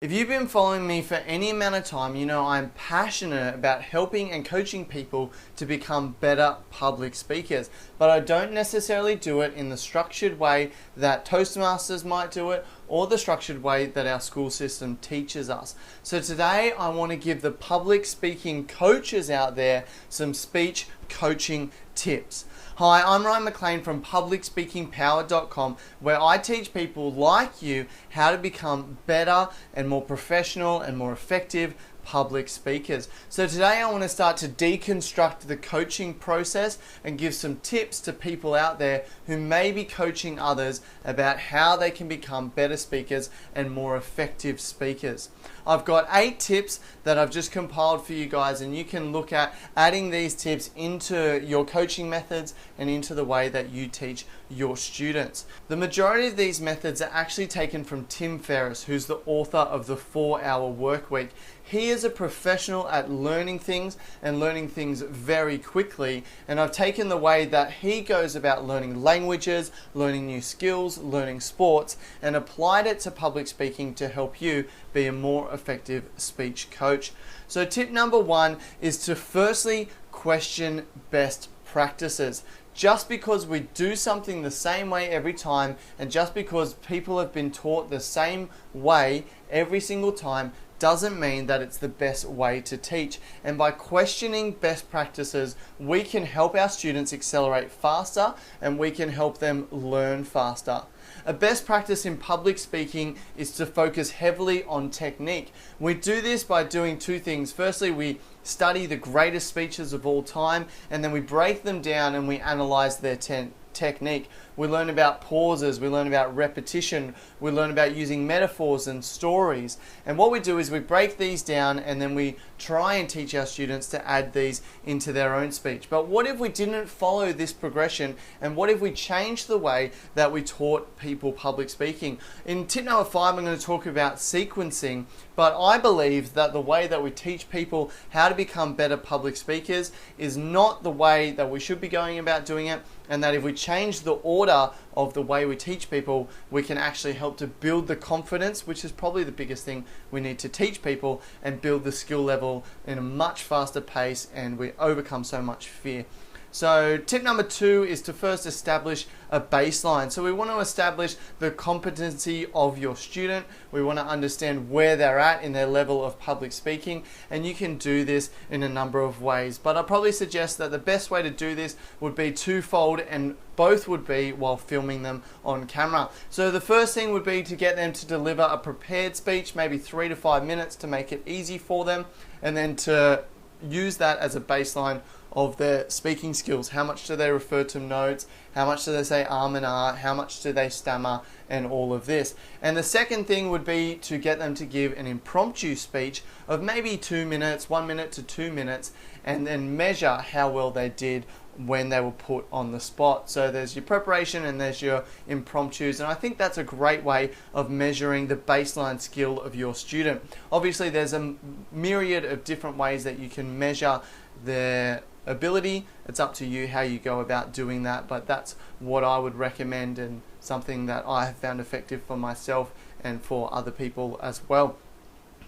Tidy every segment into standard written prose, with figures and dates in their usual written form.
If you've been following me for any amount of time, you know I'm passionate about helping and coaching people to become better public speakers. But I don't necessarily do it in the structured way that Toastmasters might do it, or the structured way that our school system teaches us. So today I want to give the public speaking coaches out there some speech coaching tips. Hi, I'm Ryan McLean from PublicSpeakingPower.com, where I teach people like you how to become better and more professional and more effective public speakers. So today I want to start to deconstruct the coaching process and give some tips to people out there who may be coaching others about how they can become better speakers and more effective speakers. I've got 8 tips that I've just compiled for you guys, and you can look at adding these tips into your coaching methods and into the way that you teach your students. The majority of these methods are actually taken from Tim Ferris, who's the author of the 4-Hour Workweek. He is a professional at learning things and learning things very quickly, and I've taken the way that he goes about learning languages, learning new skills, learning sports, and applied it to public speaking to help you be a more effective speech coach. So tip number 1 is to firstly question best practices. Just because we do something the same way every time, and just because people have been taught the same way every single time, doesn't mean that it's the best way to teach. And by questioning best practices, we can help our students accelerate faster, and we can help them learn faster. A best practice in public speaking is to focus heavily on technique. We do this by doing 2 things. Firstly, we study the greatest speeches of all time, and then we break them down and we analyze their technique. We learn about pauses, we learn about repetition, we learn about using metaphors and stories. And what we do is we break these down, and then we try and teach our students to add these into their own speech. But what if we didn't follow this progression, and what if we changed the way that we taught people public speaking? In tip number 5, I'm going to talk about sequencing, but I believe that the way that we teach people how to become better public speakers is not the way that we should be going about doing it, and that if we change the order of the way we teach people, we can actually help to build the confidence, which is probably the biggest thing we need to teach people, and build the skill level in a much faster pace, and we overcome so much fear. So tip number 2 is to first establish a baseline. So we want to establish the competency of your student. We want to understand where they're at in their level of public speaking, and you can do this in a number of ways. But I'll probably suggest that the best way to do this would be twofold, and both would be while filming them on camera. So the first thing would be to get them to deliver a prepared speech, maybe 3 to 5 minutes, to make it easy for them, and then to use that as a baseline of their speaking skills. How much do they refer to notes? How much do they say and How much do they stammer? And all of this. And the second thing would be to get them to give an impromptu speech of maybe 2 minutes, 1 minute to 2 minutes, and then measure how well they did when they were put on the spot. So there's your preparation and there's your impromptus, and I think that's a great way of measuring the baseline skill of your student. Obviously there's a myriad of different ways that you can measure their ability. It's up to you how you go about doing that, but that's what I would recommend, and something that I have found effective for myself and for other people as well.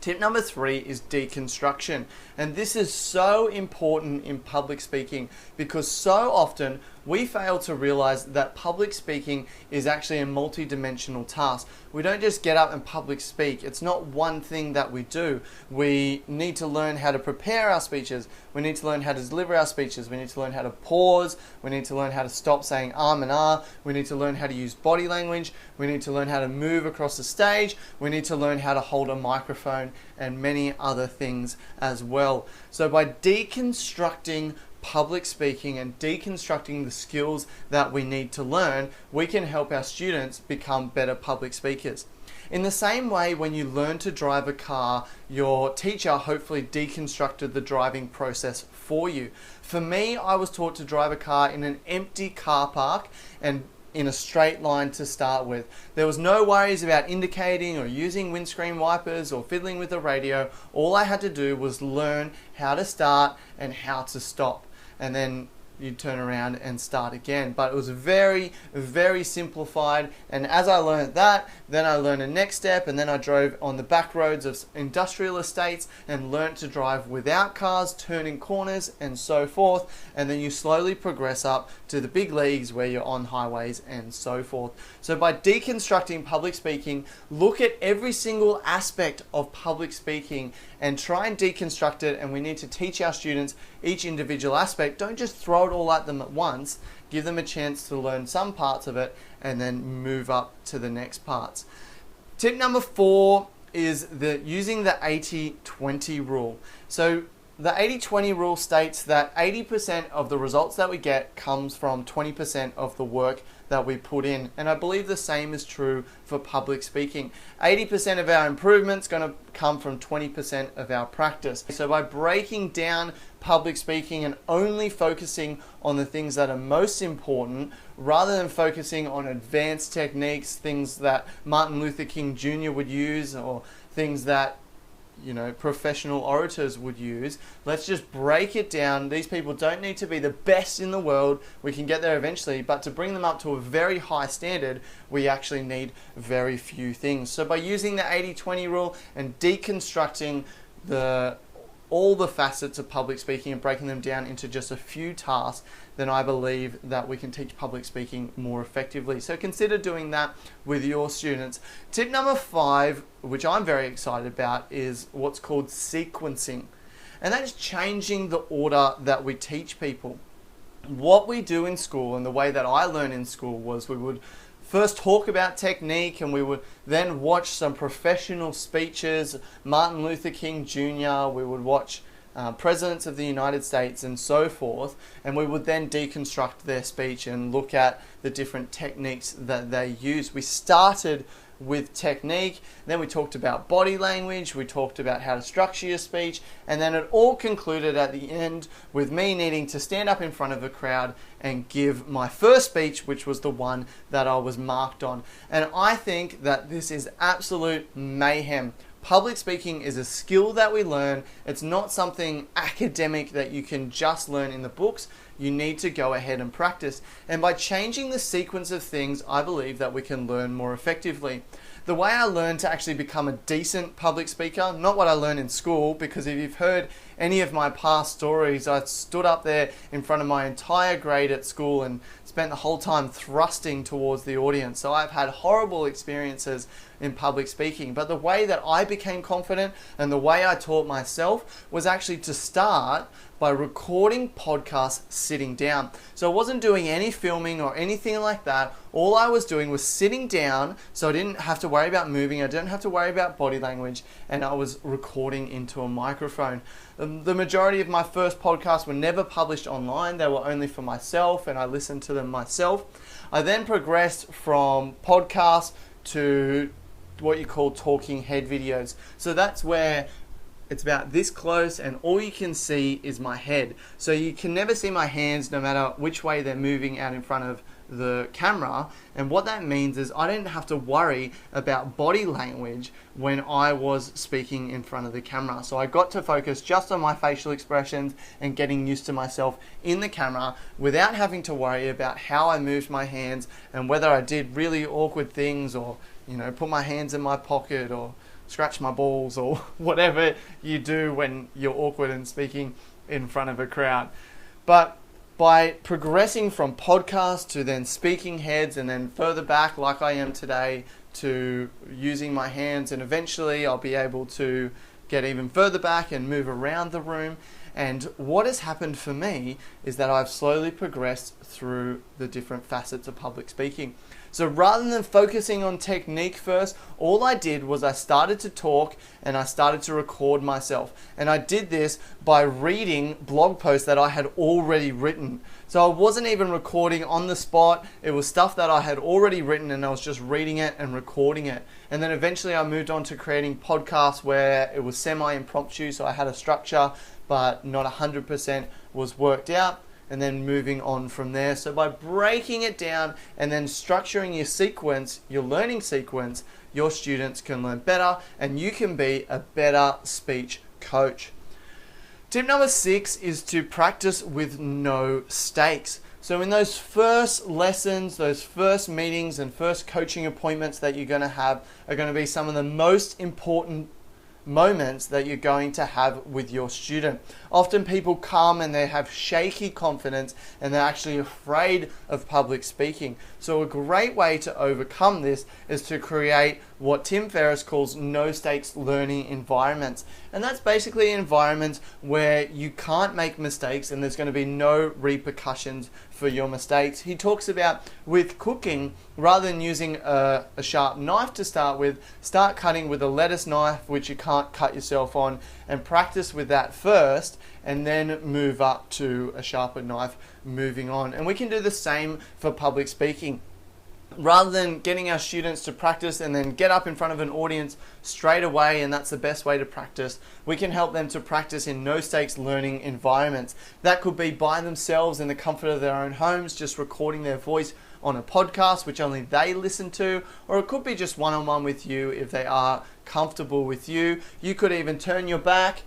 Tip number 3 is deconstruction, and this is so important in public speaking, because so often we fail to realize that public speaking is actually a multi-dimensional task. We don't just get up and public speak. It's not one thing that we do. We need to learn how to prepare our speeches. We need to learn how to deliver our speeches. We need to learn how to pause. We need to learn how to stop saying and ah. We need to learn how to use body language. We need to learn how to move across the stage. We need to learn how to hold a microphone, and many other things as well. So by deconstructing public speaking and deconstructing the skills that we need to learn, we can help our students become better public speakers. In the same way, when you learn to drive a car, your teacher hopefully deconstructed the driving process for you. For me, I was taught to drive a car in an empty car park and in a straight line to start with. There was no worries about indicating or using windscreen wipers or fiddling with the radio. All I had to do was learn how to start and how to stop. And then you'd turn around and start again. But it was very, very simplified. And as I learned that, then I learned a next step, and then I drove on the back roads of industrial estates and learned to drive without cars, turning corners and so forth. And then you slowly progress up to the big leagues where you're on highways and so forth. So by deconstructing public speaking, look at every single aspect of public speaking and try and deconstruct it. And we need to teach our students each individual aspect. Don't just throw it all at them at once. Give them a chance to learn some parts of it and then move up to the next parts. Tip number 4 is using the 80-20 rule. So the 80-20 rule states that 80% of the results that we get comes from 20% of the work that we put in. And I believe the same is true for public speaking. 80% of our improvement's going to come from 20% of our practice. So by breaking down public speaking and only focusing on the things that are most important, rather than focusing on advanced techniques, things that Martin Luther King Jr. would use, or things that professional orators would use. Let's just break it down. These people don't need to be the best in the world. We can get there eventually, but to bring them up to a very high standard, we actually need very few things. So by using the 80-20 rule and deconstructing all the facets of public speaking and breaking them down into just a few tasks, then I believe that we can teach public speaking more effectively. So consider doing that with your students. Tip number 5, which I'm very excited about, is what's called sequencing. And that is changing the order that we teach people. What we do in school, and the way that I learned in school, was we would first talk about technique, and we would then watch some professional speeches, Martin Luther King Jr., we would watch presidents of the United States and so forth, and we would then deconstruct their speech and look at the different techniques that they use. We started with technique, then we talked about body language, we talked about how to structure your speech, and then it all concluded at the end with me needing to stand up in front of a crowd and give my first speech, which was the one that I was marked on. And I think that this is absolute mayhem. Public speaking is a skill that we learn. It's not something academic that you can just learn in the books. You need to go ahead and practice. And by changing the sequence of things, I believe that we can learn more effectively. The way I learned to actually become a decent public speaker, not what I learned in school, because if you've heard any of my past stories, I stood up there in front of my entire grade at school and spent the whole time thrusting towards the audience. So I've had horrible experiences in public speaking. But the way that I became confident and the way I taught myself was actually to start by recording podcasts sitting down. So I wasn't doing any filming or anything like that. All I was doing was sitting down, so I didn't have to worry about moving, I didn't have to worry about body language, and I was recording into a microphone. The majority of my first podcasts were never published online. They were only for myself, and I listened to them myself. I then progressed from podcasts to what you call talking head videos. So that's where it's about this close and all you can see is my head. So you can never see my hands no matter which way they're moving out in front of the camera. And what that means is I didn't have to worry about body language when I was speaking in front of the camera. So I got to focus just on my facial expressions and getting used to myself in the camera without having to worry about how I moved my hands and whether I did really awkward things or put my hands in my pocket or scratch my balls or whatever you do when you're awkward and speaking in front of a crowd. But by progressing from podcast to then speaking heads and then further back like I am today to using my hands, and eventually I'll be able to get even further back and move around the room. And what has happened for me is that I've slowly progressed through the different facets of public speaking. So rather than focusing on technique first, all I did was I started to talk and I started to record myself. And I did this by reading blog posts that I had already written. So I wasn't even recording on the spot. It was stuff that I had already written and I was just reading it and recording it. And then eventually I moved on to creating podcasts where it was semi-impromptu, so I had a structure, but not 100% was worked out. And then moving on from there. So by breaking it down and then structuring your sequence, your learning sequence, your students can learn better and you can be a better speech coach. Tip number 6 is to practice with no stakes. So in those first lessons, those first meetings and first coaching appointments that you're going to have are going to be some of the most important moments that you're going to have with your student. Often people come and they have shaky confidence and they're actually afraid of public speaking. So a great way to overcome this is to create what Tim Ferris calls no stakes learning environments. And that's basically environments where you can't make mistakes and there's going to be no repercussions for your mistakes. He talks about with cooking, rather than using a sharp knife to start with, start cutting with a lettuce knife, which you can't cut yourself on, and practice with that first and then move up to a sharper knife moving on. And we can do the same for public speaking. Rather than getting our students to practice and then get up in front of an audience straight away, and that's the best way to practice, we can help them to practice in no stakes learning environments. That could be by themselves in the comfort of their own homes, just recording their voice on a podcast which only they listen to, or it could be just one-on-one with you if they are comfortable with you. You could even turn your back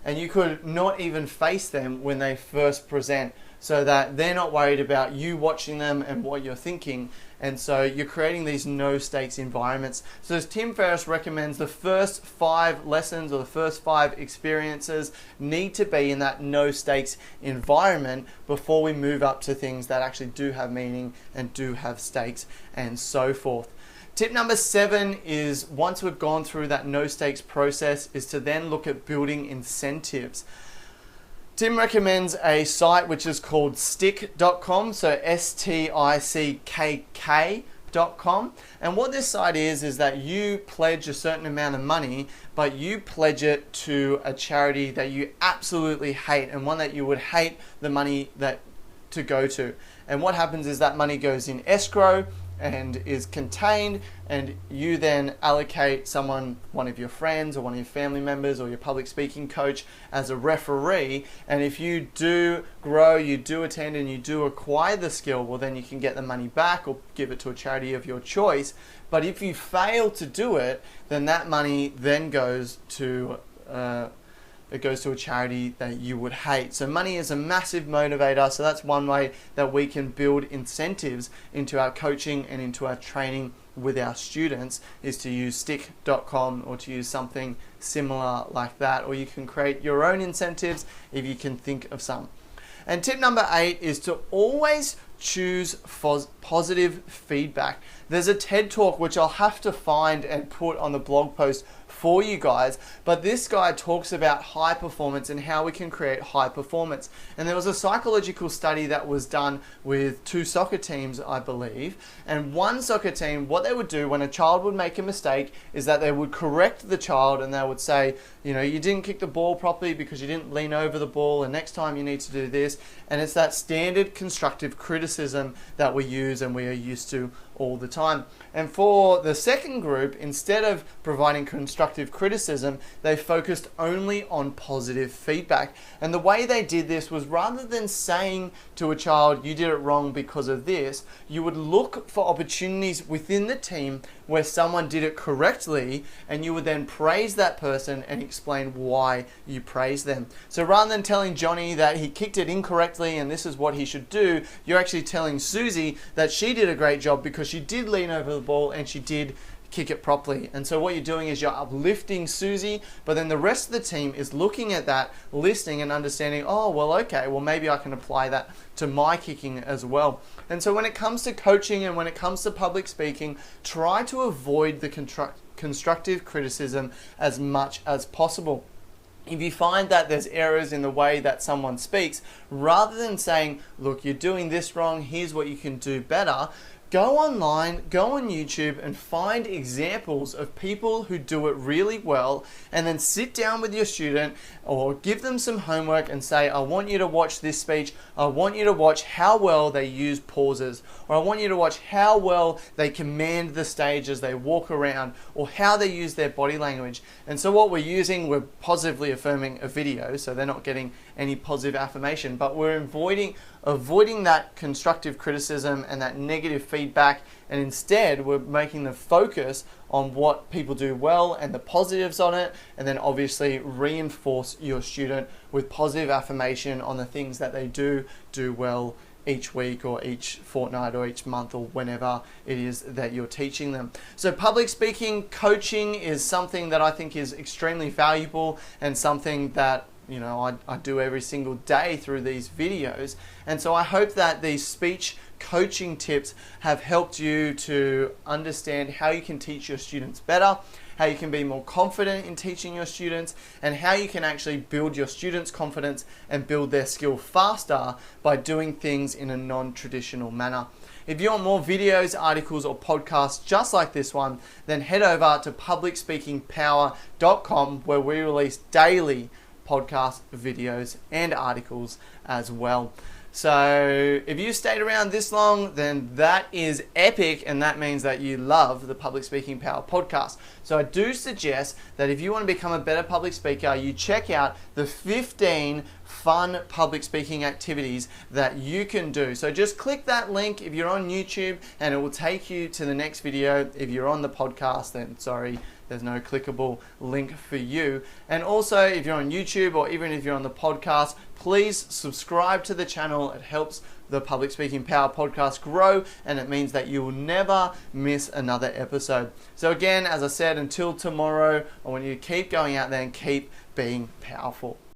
and you could not even face them when they first present, so that they're not worried about you watching them and what you're thinking. And so you're creating these no stakes environments. So as Tim Ferris recommends, the first 5 lessons or the first 5 experiences need to be in that no stakes environment before we move up to things that actually do have meaning and do have stakes and so forth. Tip number 7 is, once we've gone through that no stakes process, is to then look at building incentives. Tim recommends a site which is called stick.com, so stickk.com. And what this site is that you pledge a certain amount of money, but you pledge it to a charity that you absolutely hate and one that you would hate the money that to go to. And what happens is that money goes in escrow and is contained, and you then allocate someone, one of your friends or one of your family members or your public speaking coach, as a referee. And if you do grow, you do attend and you do acquire the skill, well then you can get the money back or give it to a charity of your choice. But if you fail to do it, then that money then goes to a charity that you would hate. So money is a massive motivator. So that's one way that we can build incentives into our coaching and into our training with our students, is to use stick.com or to use something similar like that. Or you can create your own incentives if you can think of some. And tip number 8 is to always choose positive feedback. There's a TED Talk which I'll have to find and put on the blog post for you guys, but this guy talks about high performance and how we can create high performance. And there was a psychological study that was done with 2 soccer teams, I believe, and one soccer team, what they would do when a child would make a mistake is that they would correct the child and they would say, you know, you didn't kick the ball properly because you didn't lean over the ball, and next time you need to do this. And it's that standard constructive criticism that we use and we are used to all the time. And for the second group, instead of providing constructive criticism, they focused only on positive feedback. And the way they did this was, rather than saying to a child, you did it wrong because of this, you would look for opportunities within the team where someone did it correctly, and you would then praise that person and explain why you praise them. So rather than telling Johnny that he kicked it incorrectly and this is what he should do, you're actually telling Susie that she did a great job because she did lean over the ball and she did kick it properly. And so what you're doing is you're uplifting Susie, but then the rest of the team is looking at that, listening and understanding, oh, well, okay, well, maybe I can apply that to my kicking as well. And so when it comes to coaching and when it comes to public speaking, try to avoid the constructive criticism as much as possible. If you find that there's errors in the way that someone speaks, rather than saying, look, you're doing this wrong, here's what you can do better, go online, go on YouTube and find examples of people who do it really well, and then sit down with your student or give them some homework and say, I want you to watch this speech. I want you to watch how well they use pauses, or I want you to watch how well they command the stage as they walk around, or how they use their body language. And so what we're using, we're positively affirming a video, so they're not getting any positive affirmation, but we're avoiding that constructive criticism and that negative feedback, and instead we're making the focus on what people do well and the positives on it, and then obviously reinforce your student with positive affirmation on the things that they do well each week or each fortnight or each month or whenever it is that you're teaching them. So public speaking coaching is something that I think is extremely valuable and something that I do every single day through these videos. And so I hope that these speech coaching tips have helped you to understand how you can teach your students better, how you can be more confident in teaching your students, and how you can actually build your students' confidence and build their skill faster by doing things in a non-traditional manner. If you want more videos, articles, or podcasts just like this one, then head over to PublicSpeakingPower.com, where we release daily podcast videos and articles as well. So if you stayed around this long, then that is epic, and that means that you love the Public Speaking Power podcast. So I do suggest that if you want to become a better public speaker, you check out the 15 fun public speaking activities that you can do. So just click that link if you're on YouTube, and it will take you to the next video. If you're on the podcast, then sorry, there's no clickable link for you. And also, if you're on YouTube or even if you're on the podcast, please subscribe to the channel. It helps the Public Speaking Power podcast grow, and it means that you will never miss another episode. So again, as I said, until tomorrow, I want you to keep going out there and keep being powerful.